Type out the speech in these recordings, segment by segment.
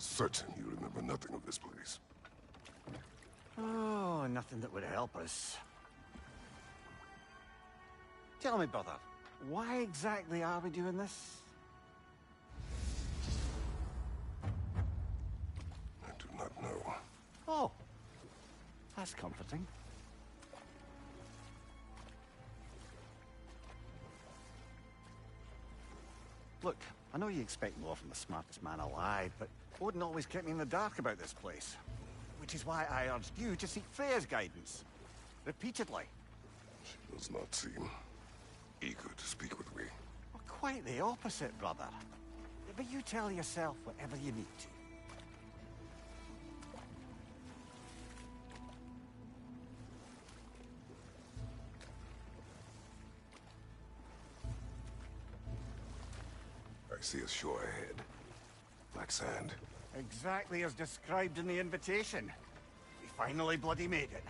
certain you remember nothing of this place. Oh, nothing that would help us. Tell me, brother, why exactly are we doing this? I do not know. Oh, that's comforting. Look, I know you expect more from the smartest man alive, but Odin always kept me in the dark about this place. Which is why I urged you to seek Freya's guidance. Repeatedly. She does not seem eager to speak with me. Well, quite the opposite, brother. But you tell yourself whatever you need to. I see a shore ahead. Black sand. Exactly as described in the invitation. We finally bloody made it.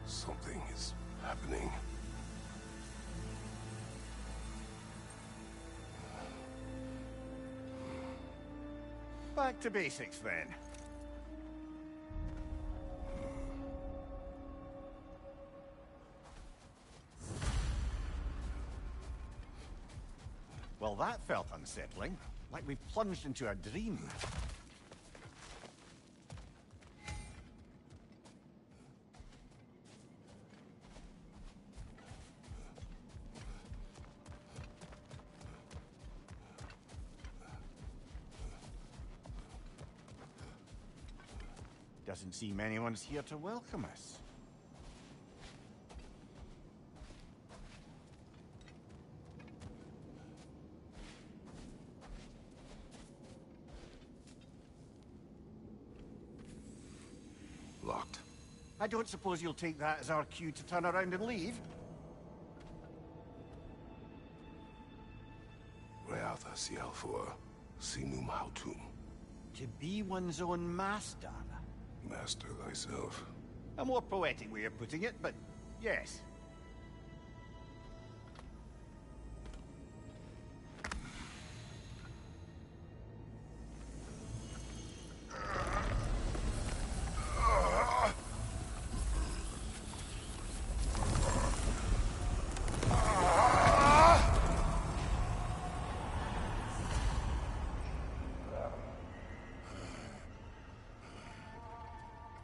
Something is happening. Back to basics, then. Well, that felt unsettling. Like we've plunged into a dream. Doesn't seem anyone's here to welcome us. Locked. I don't suppose you'll take that as our cue to turn around and leave? Reatha siel for sinum hautum. To be one's own master. Master thyself. A more poetic way of putting it, but yes.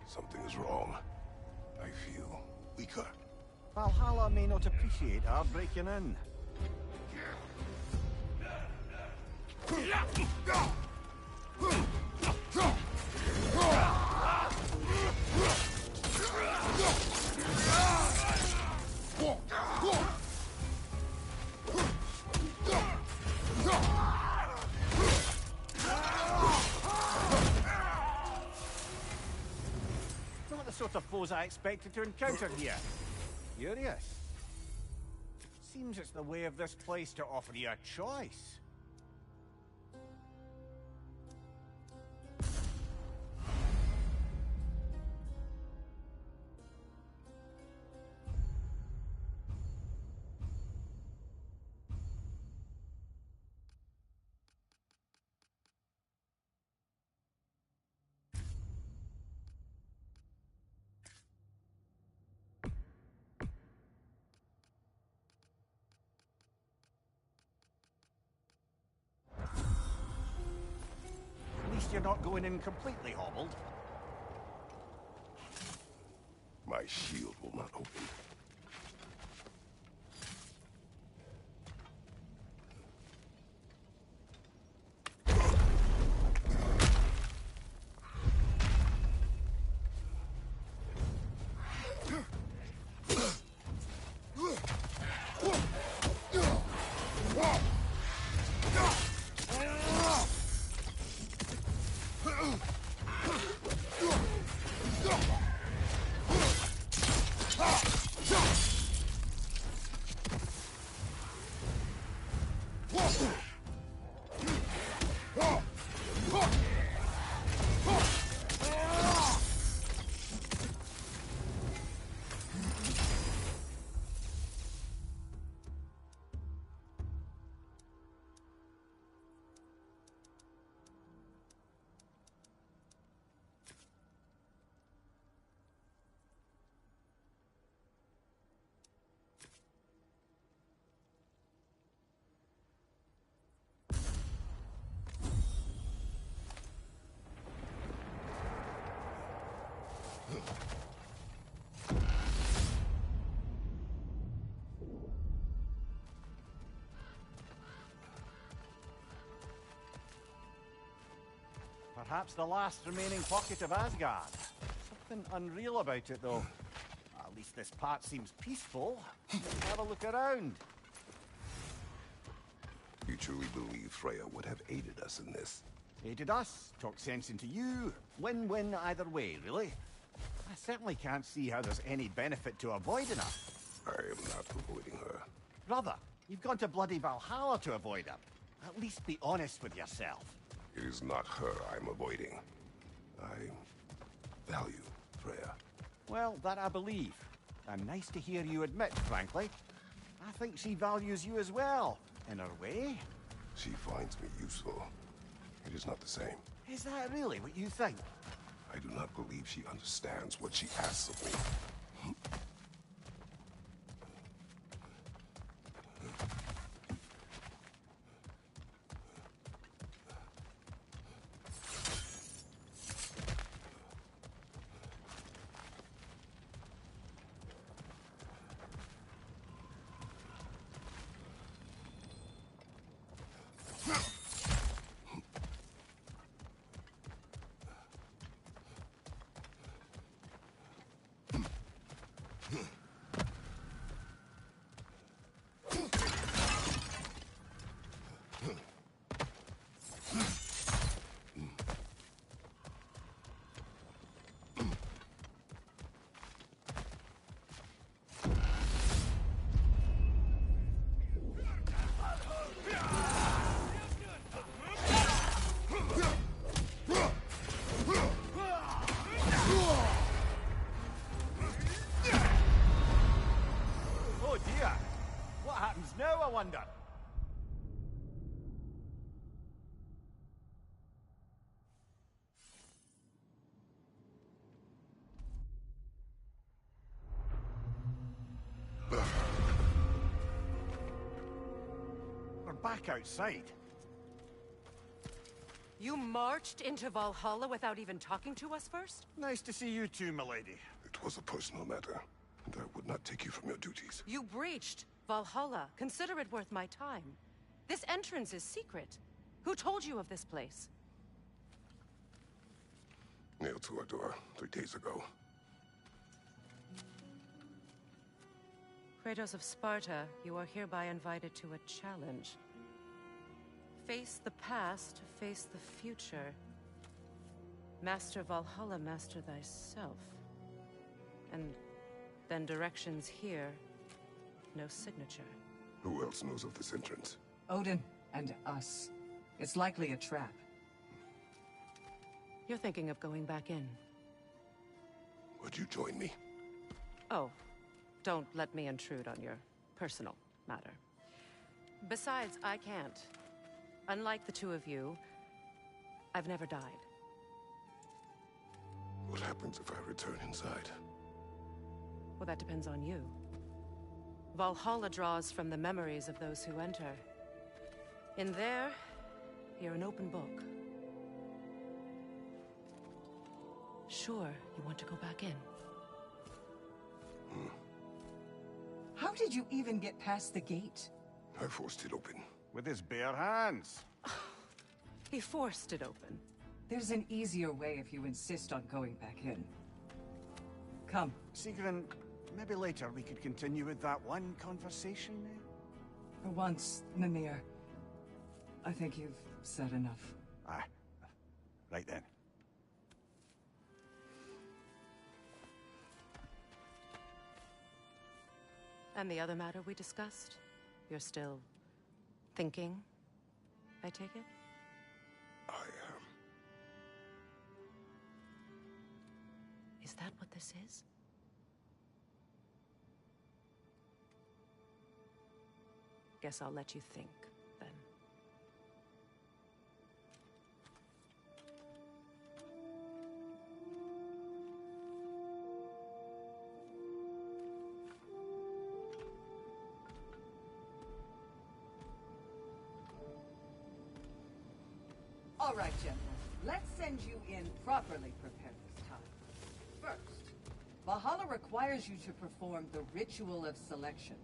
Something is wrong. I feel weaker. Valhalla may not appreciate our breaking in. Not the sort of foes I expected to encounter here. Curious. Seems it's the way of this place to offer you a choice. At least you're not going in completely hobbled. My shield will not open. Perhaps the last remaining pocket of Asgard. Something unreal about it, though. At least this part seems peaceful. Let's have a look around. You truly believe Freya would have aided us in this? Aided us, talked sense into you. Win-win either way, really. I certainly can't see how there's any benefit to avoiding her. I am not avoiding her. Brother, you've gone to bloody Valhalla to avoid her. At least be honest with yourself. It is not her I'm avoiding. I value Freya. Well, that I believe. And nice to hear you admit, frankly. I think she values you as well, in her way. She finds me useful. It is not the same. Is that really what you think? I do not believe she understands what she asks of me. Now I wonder. We're back outside. You marched into Valhalla without even talking to us first? Nice to see you too, milady. It was a personal matter, and I would not take you from your duties. You breached Valhalla. Consider it worth my time. This entrance is secret. Who told you of this place? Nailed to our door 3 days ago. Kratos of Sparta, you are hereby invited to a challenge. Face the past, face the future. Master Valhalla, master thyself. And then directions here, no signature. Who else knows of this entrance? Odin and us. It's likely a trap. You're thinking of going back in. Would you join me? Oh, don't let me intrude on your personal matter. Besides, I can't. Unlike the two of you, I've never died. What happens if I return inside? Well, that depends on you. Valhalla draws from the memories of those who enter. In there, you're an open book. Sure, you want to go back in. How did you even get past the gate? I forced it open. With his bare hands. He forced it open. There's an easier way if you insist on going back in. Come. Sigrun, maybe later we could continue with that one conversation, eh? For once, Mimir. I think you've said enough. Aye. Right then. And the other matter we discussed? You're still thinking, I take it? I am. Is that what this is? Guess I'll let you think, then. All right, General. Let's send you in properly prepared this time. First, Valhalla requires you to perform the ritual of selection.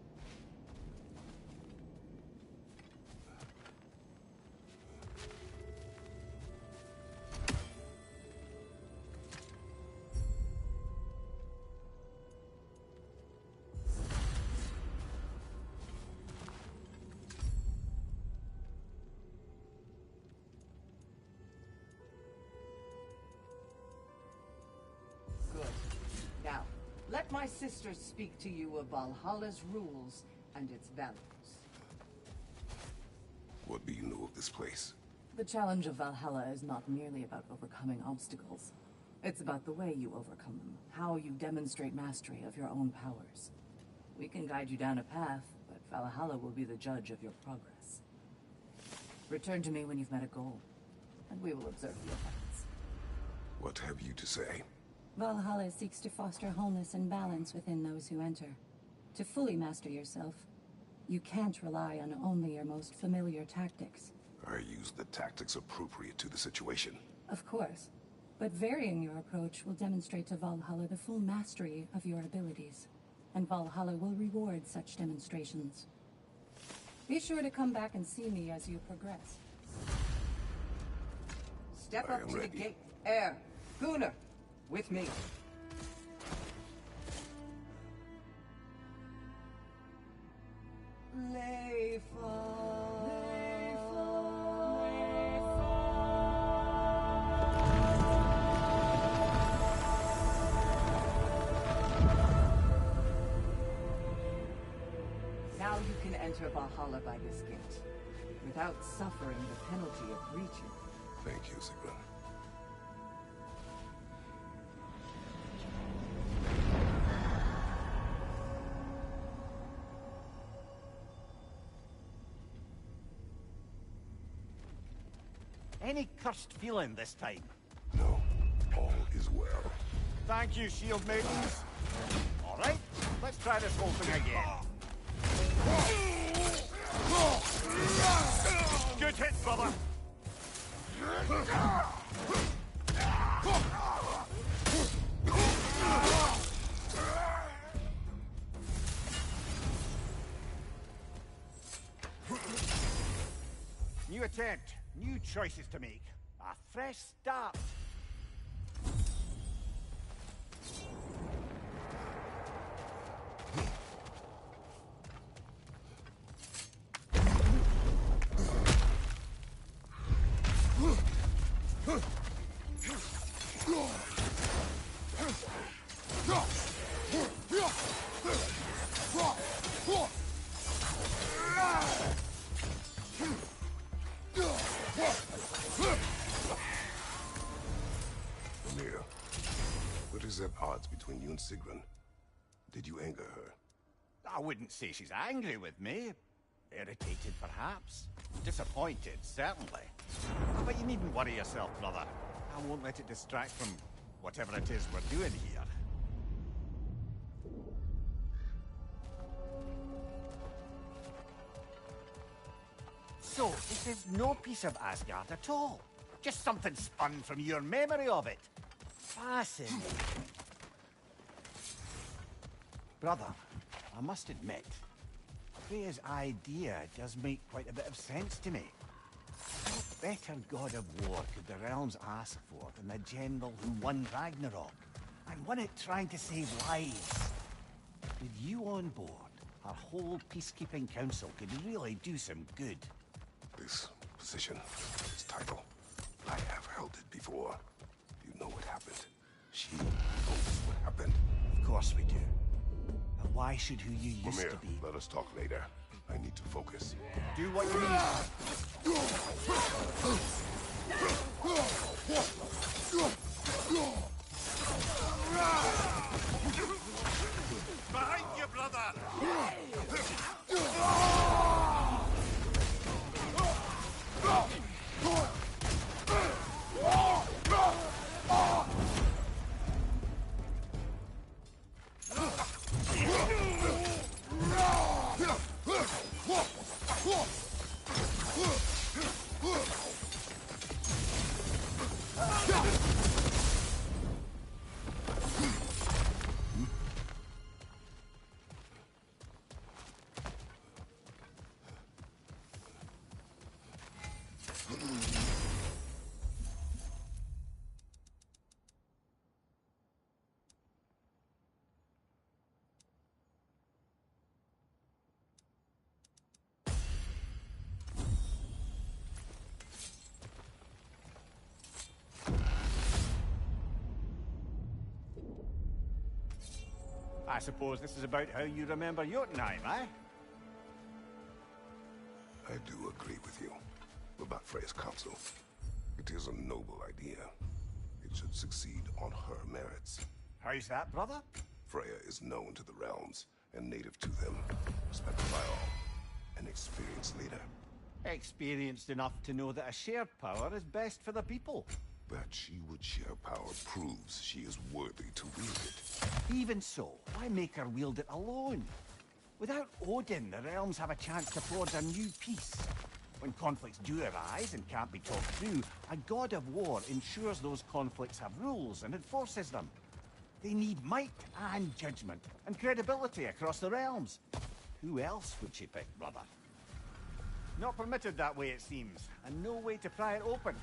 my sisters speak to you of Valhalla's rules and its values. What do you know of this place? The challenge of Valhalla is not merely about overcoming obstacles. It's about the way you overcome them, how you demonstrate mastery of your own powers. We can guide you down a path, but Valhalla will be the judge of your progress. Return to me when you've met a goal, and we will observe the effects. What have you to say? Valhalla seeks to foster wholeness and balance within those who enter. To fully master yourself, you can't rely on only your most familiar tactics. I use the tactics appropriate to the situation. Of course, but varying your approach will demonstrate to Valhalla the full mastery of your abilities, and Valhalla will reward such demonstrations. Be sure to come back and see me as you progress. Step I up am to ready. the gate. Air, Gunnar, with me. Now you can enter Valhalla by this gate, without suffering the penalty of breaching. Thank you, Sigrun. Any cursed feeling this time? No, all is well. Thank you, shield maidens. All right, let's try this whole thing again. Good hit, brother. New attempt, new choices to make. A fresh start. Amir, what is at odds between you and Sigrun? Did you anger her? I wouldn't say she's angry with me. Irritated, perhaps. Disappointed, certainly. But you needn't worry yourself, brother. I won't let it distract from whatever it is we're doing here. So, this is no piece of Asgard at all. Just something spun from your memory of it. Fascinating. Brother, I must admit, Freya's idea does make quite a bit of sense to me. What better god of war could the realms ask for than the general who won Ragnarok, and won it trying to save lives? With you on board, our whole peacekeeping council could really do some good. This position, this title, I have held it before. You know what happened. She knows what happened. Of course we do. But why should who you used Amir, to be let us talk later. I need to focus. do what you need? Behind you, brother! I suppose this is about how you remember Jotunheim, eh? I do agree with you about Freya's council. It is a noble idea. It should succeed on her merits. How's that, brother? Freya is known to the realms and native to them, respected by all, an experienced leader. Experienced enough to know that a shared power is best for the people. That she would share power proves she is worthy to wield it. Even so, why make her wield it alone? Without Odin, the realms have a chance to forge a new peace. When conflicts do arise and can't be talked through, a god of war ensures those conflicts have rules and enforces them. They need might and judgment and credibility across the realms. Who else would she pick, brother? Not permitted that way, it seems, and no way to pry it open.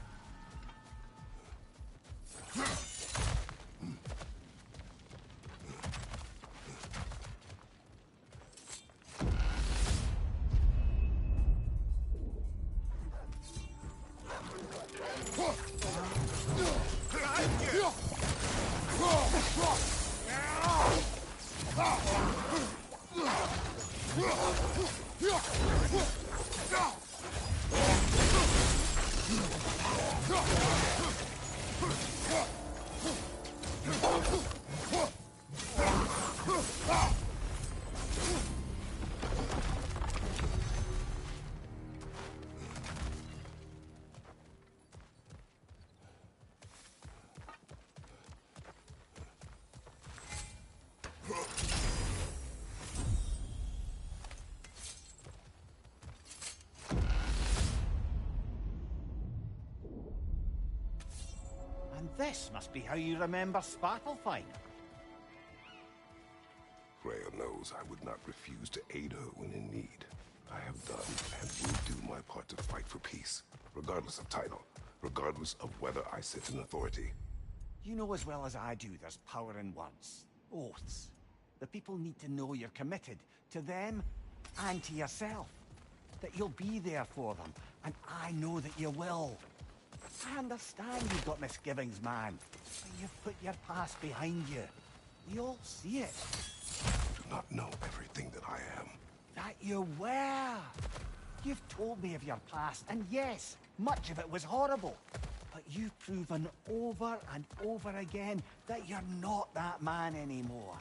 And this must be how you remember Svartalfheim. Freya knows I would not refuse to aid her when in need. I have done and will do my part to fight for peace, regardless of title, regardless of whether I sit in authority. You know as well as I do there's power in words. Oaths. The people need to know you're committed to them and to yourself. That you'll be there for them, and I know that you will. I understand you've got misgivings, man, but you've put your past behind you. We all see it. You do not know everything that I am. That you were. You've told me of your past, and yes, much of it was horrible. But you've proven over and over again that you're not that man anymore.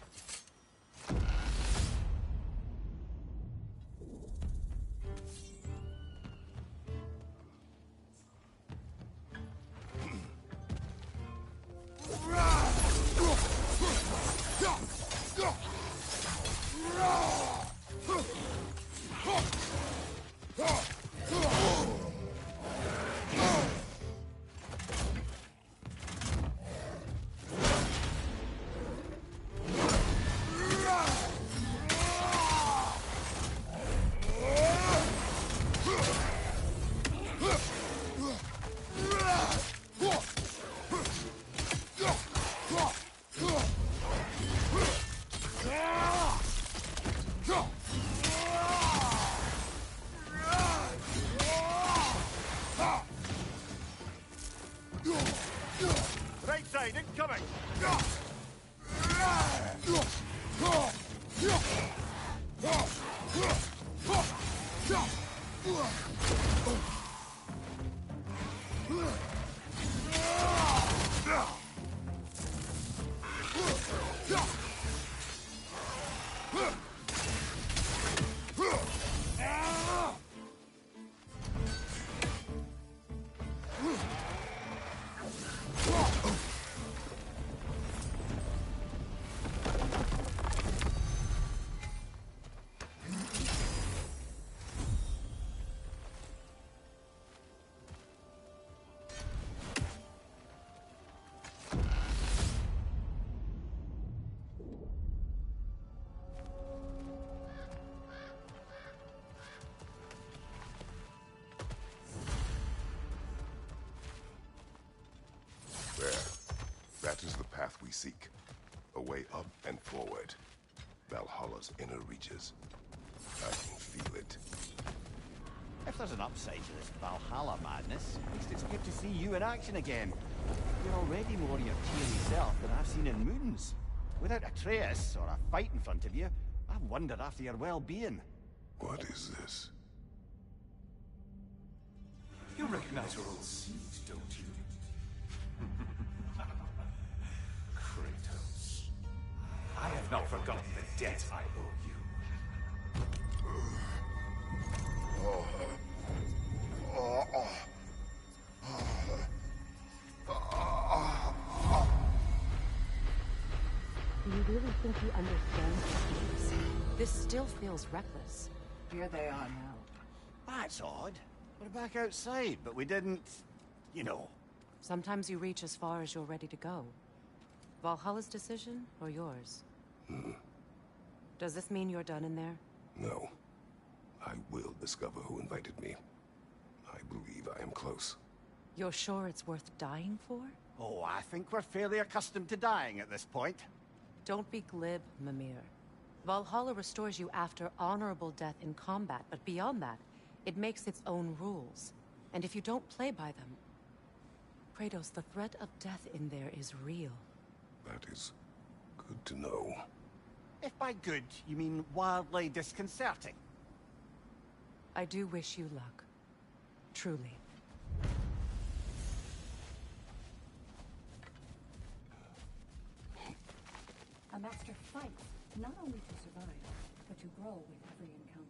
Right side, incoming! That is the path we seek. A way up and forward. Valhalla's inner reaches. I can feel it. If there's an upside to this Valhalla madness, at least it's good to see you in action again. You're already more your cheery self than I've seen in moons. Without a trace or a fight in front of you, I wonder after your well-being. What is this? You recognize your old seat, don't you? Kratos. I have not forgotten the debt I owe you. Do you really think he understands this? This still feels reckless. Here they are now. That's odd. We're back outside, but we didn't... you know. Sometimes you reach as far as you're ready to go. Valhalla's decision, or yours? Does this mean you're done in there? No. I will discover who invited me. I believe I am close. You're sure it's worth dying for? Oh, I think we're fairly accustomed to dying at this point. Don't be glib, Mimir. Valhalla restores you after honorable death in combat, but beyond that, it makes its own rules. And if you don't play by them... Kratos, the threat of death in there is real. That is good to know. If by good, you mean wildly disconcerting. I do wish you luck. Truly. A master fights, not only to survive, but to grow with every encounter.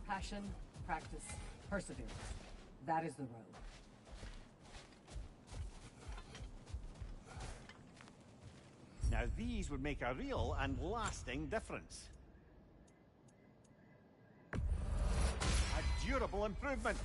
Passion, practice, perseverance. That is the road. Now these would make a real and lasting difference. A durable improvement.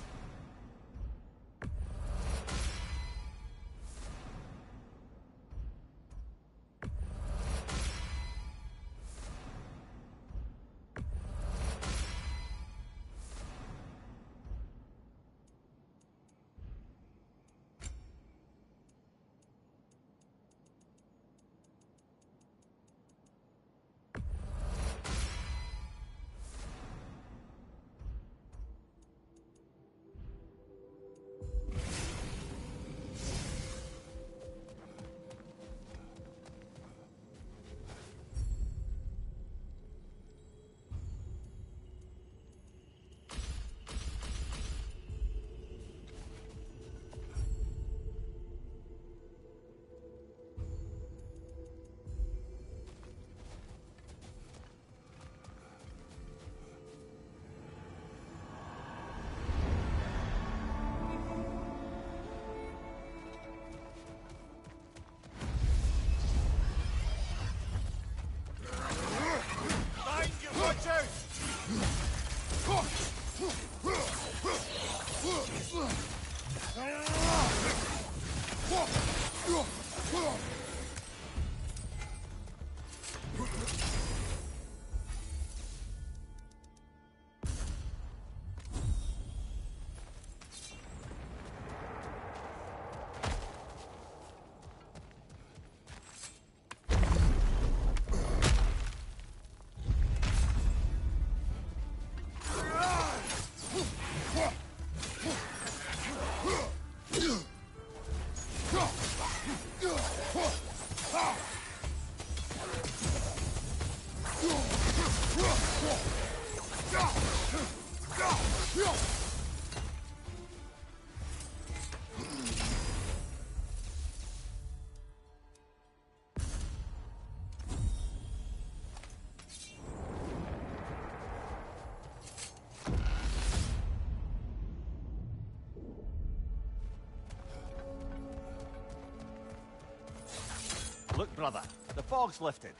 Look, brother, the fog's lifted.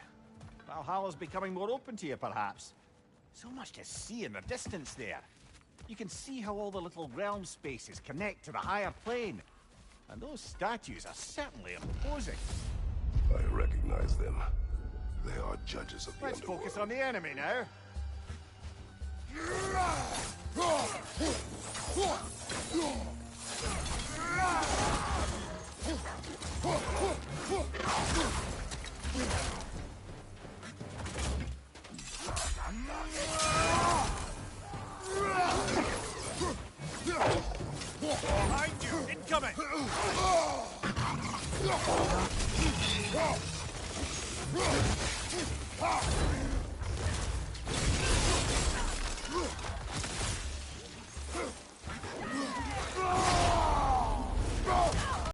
Valhalla's becoming more open to you, perhaps. So much to see in the distance there. You can see how all the little realm spaces connect to the higher plane. And those statues are certainly imposing. I recognize them. They are judges of the Let's underworld. focus on the enemy now. Behind you! Incoming!